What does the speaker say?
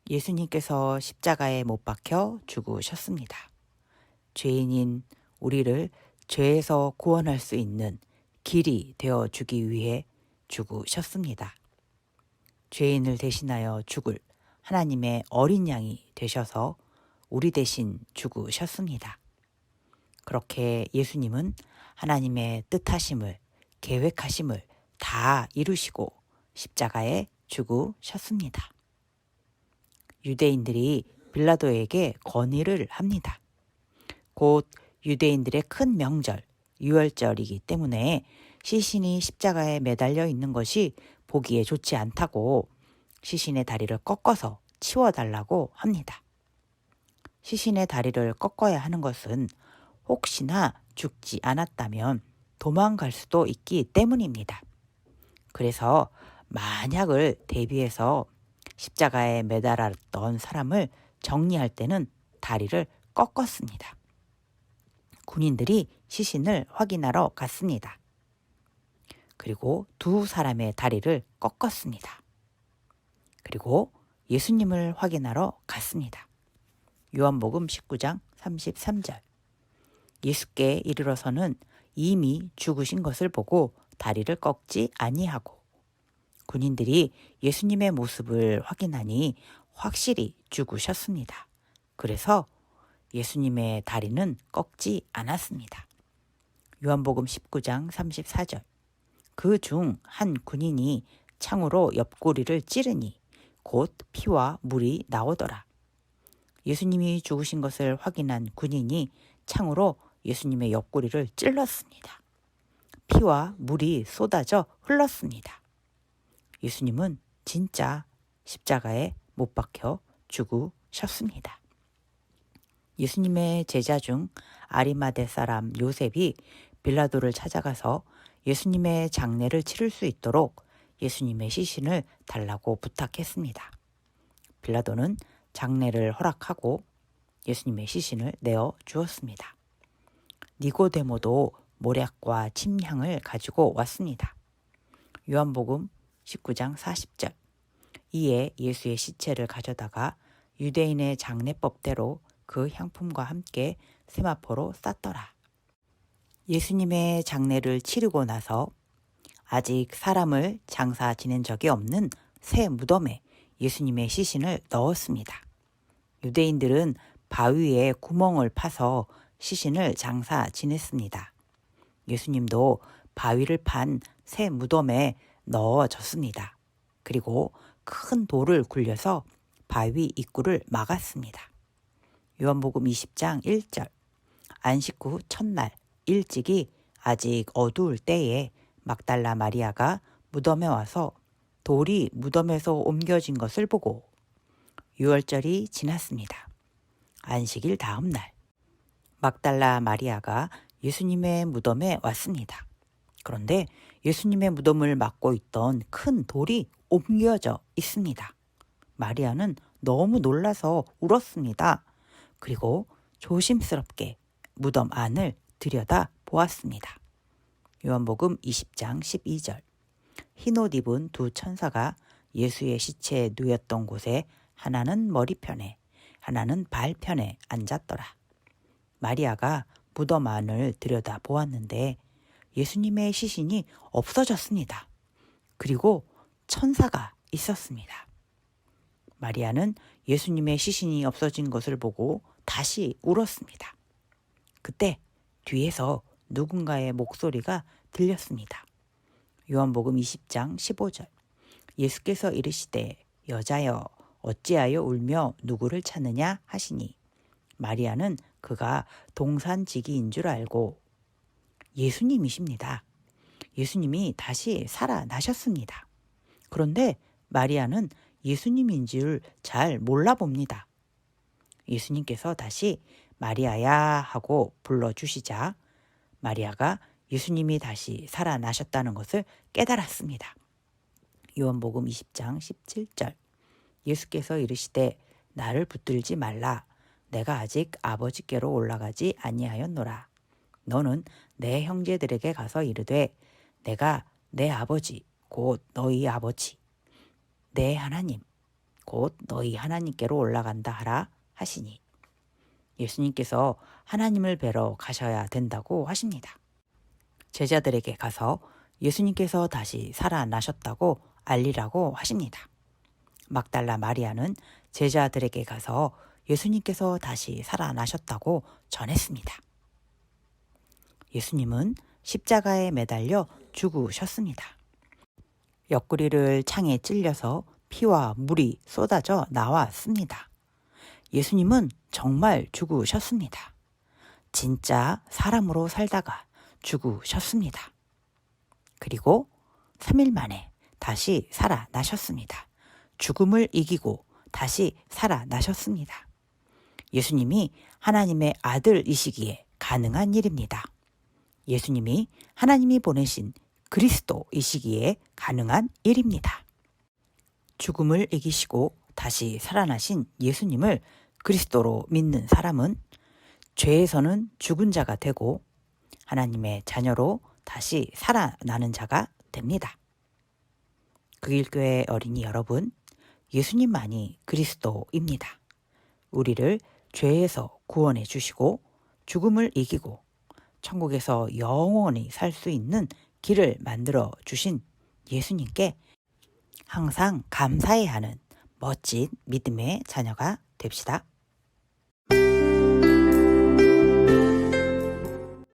예수님께서 십자가에 못 박혀 죽으셨습니다. 죄인인 우리를 죄에서 구원할 수 있는 길이 되어 주기 위해 죽으셨습니다. 죄인을 대신하여 죽을 하나님의 어린 양이 되셔서 우리 대신 죽으셨습니다. 그렇게 예수님은 하나님의 뜻하심을, 계획하심을 다 이루시고 십자가에 죽으셨습니다. 유대인들이 빌라도에게 건의를 합니다. 곧 유대인들의 큰 명절, 유월절이기 때문에 시신이 십자가에 매달려 있는 것이 보기에 좋지 않다고 시신의 다리를 꺾어서 치워달라고 합니다. 시신의 다리를 꺾어야 하는 것은 혹시나 죽지 않았다면 도망갈 수도 있기 때문입니다. 그래서 만약을 대비해서 십자가에 매달았던 사람을 정리할 때는 다리를 꺾었습니다. 군인들이 시신을 확인하러 갔습니다. 그리고 두 사람의 다리를 꺾었습니다. 그리고 예수님을 확인하러 갔습니다. 요한복음 19장 33절. 예수께 이르러서는 이미 죽으신 것을 보고 다리를 꺾지 아니하고 군인들이 예수님의 모습을 확인하니 확실히 죽으셨습니다. 그래서 예수님의 다리는 꺾지 않았습니다. 요한복음 19장 34절. 그 중 한 군인이 창으로 옆구리를 찌르니 곧 피와 물이 나오더라. 예수님이 죽으신 것을 확인한 군인이 창으로 예수님의 옆구리를 찔렀습니다. 피와 물이 쏟아져 흘렀습니다. 예수님은 진짜 십자가에 못 박혀 죽으셨습니다. 예수님의 제자 중 아리마대 사람 요셉이 빌라도를 찾아가서 예수님의 장례를 치를 수 있도록 예수님의 시신을 달라고 부탁했습니다. 빌라도는 장례를 허락하고 예수님의 시신을 내어 주었습니다. 니고데모도 모략과 침향을 가지고 왔습니다. 요한복음 19장 40절. 이에 예수의 시체를 가져다가 유대인의 장례법대로 그 향품과 함께 세마포로 쌌더라. 예수님의 장례를 치르고 나서 아직 사람을 장사 지낸 적이 없는 새 무덤에 예수님의 시신을 넣었습니다. 유대인들은 바위에 구멍을 파서 시신을 장사 지냈습니다. 예수님도 바위를 판 새 무덤에 넣어졌습니다. 그리고 큰 돌을 굴려서 바위 입구를 막았습니다. 요한복음 20장 1절. 안식 후 첫날 일찍이 아직 어두울 때에 막달라 마리아가 무덤에 와서 돌이 무덤에서 옮겨진 것을 보고 유월절이 지났습니다. 안식일 다음 날 막달라 마리아가 예수님의 무덤에 왔습니다. 그런데 예수님의 무덤을 막고 있던 큰 돌이 옮겨져 있습니다. 마리아는 너무 놀라서 울었습니다. 그리고 조심스럽게 무덤 안을 들여다 보았습니다. 요한복음 20장 12절. 흰옷 입은 두 천사가 예수의 시체에 누였던 곳에 하나는 머리편에 하나는 발편에 앉았더라. 마리아가 무덤 안을 들여다 보았는데 예수님의 시신이 없어졌습니다. 그리고 천사가 있었습니다. 마리아는 예수님의 시신이 없어진 것을 보고 다시 울었습니다. 그때 뒤에서 누군가의 목소리가 들렸습니다. 요한복음 20장 15절. 예수께서 이르시되 여자여 어찌하여 울며 누구를 찾느냐 하시니 마리아는 그가 동산지기인 줄 알고 예수님이십니다. 예수님이 다시 살아나셨습니다. 그런데 마리아는 예수님인 줄 잘 몰라봅니다. 예수님께서 다시 마리아야 하고 불러주시자 마리아가 예수님이 다시 살아나셨다는 것을 깨달았습니다. 요한복음 20장 17절. 예수께서 이르시되 나를 붙들지 말라. 내가 아직 아버지께로 올라가지 아니하였노라. 너는 내 형제들에게 가서 이르되 내가 내 아버지 곧 너희 아버지 내 하나님 곧 너희 하나님께로 올라간다 하라 하시니 예수님께서 하나님을 뵈러 가셔야 된다고 하십니다. 제자들에게 가서 예수님께서 다시 살아나셨다고 알리라고 하십니다. 막달라 마리아는 제자들에게 가서 예수님께서 다시 살아나셨다고 전했습니다. 예수님은 십자가에 매달려 죽으셨습니다. 옆구리를 창에 찔려서 피와 물이 쏟아져 나왔습니다. 예수님은 정말 죽으셨습니다. 진짜 사람으로 살다가 죽으셨습니다. 그리고 3일 만에 다시 살아나셨습니다. 죽음을 이기고 다시 살아나셨습니다. 예수님이 하나님의 아들이시기에 가능한 일입니다. 예수님이 하나님이 보내신 그리스도이시기에 가능한 일입니다. 죽음을 이기시고 다시 살아나신 예수님을 그리스도로 믿는 사람은 죄에서는 죽은 자가 되고 하나님의 자녀로 다시 살아나는 자가 됩니다. 극일교회 어린이 여러분, 예수님만이 그리스도입니다. 우리를 죄에서 구원해 주시고 죽음을 이기고 천국에서 영원히 살 수 있는 길을 만들어 주신 예수님께 항상 감사해야 하는 멋진 믿음의 자녀가 됩시다.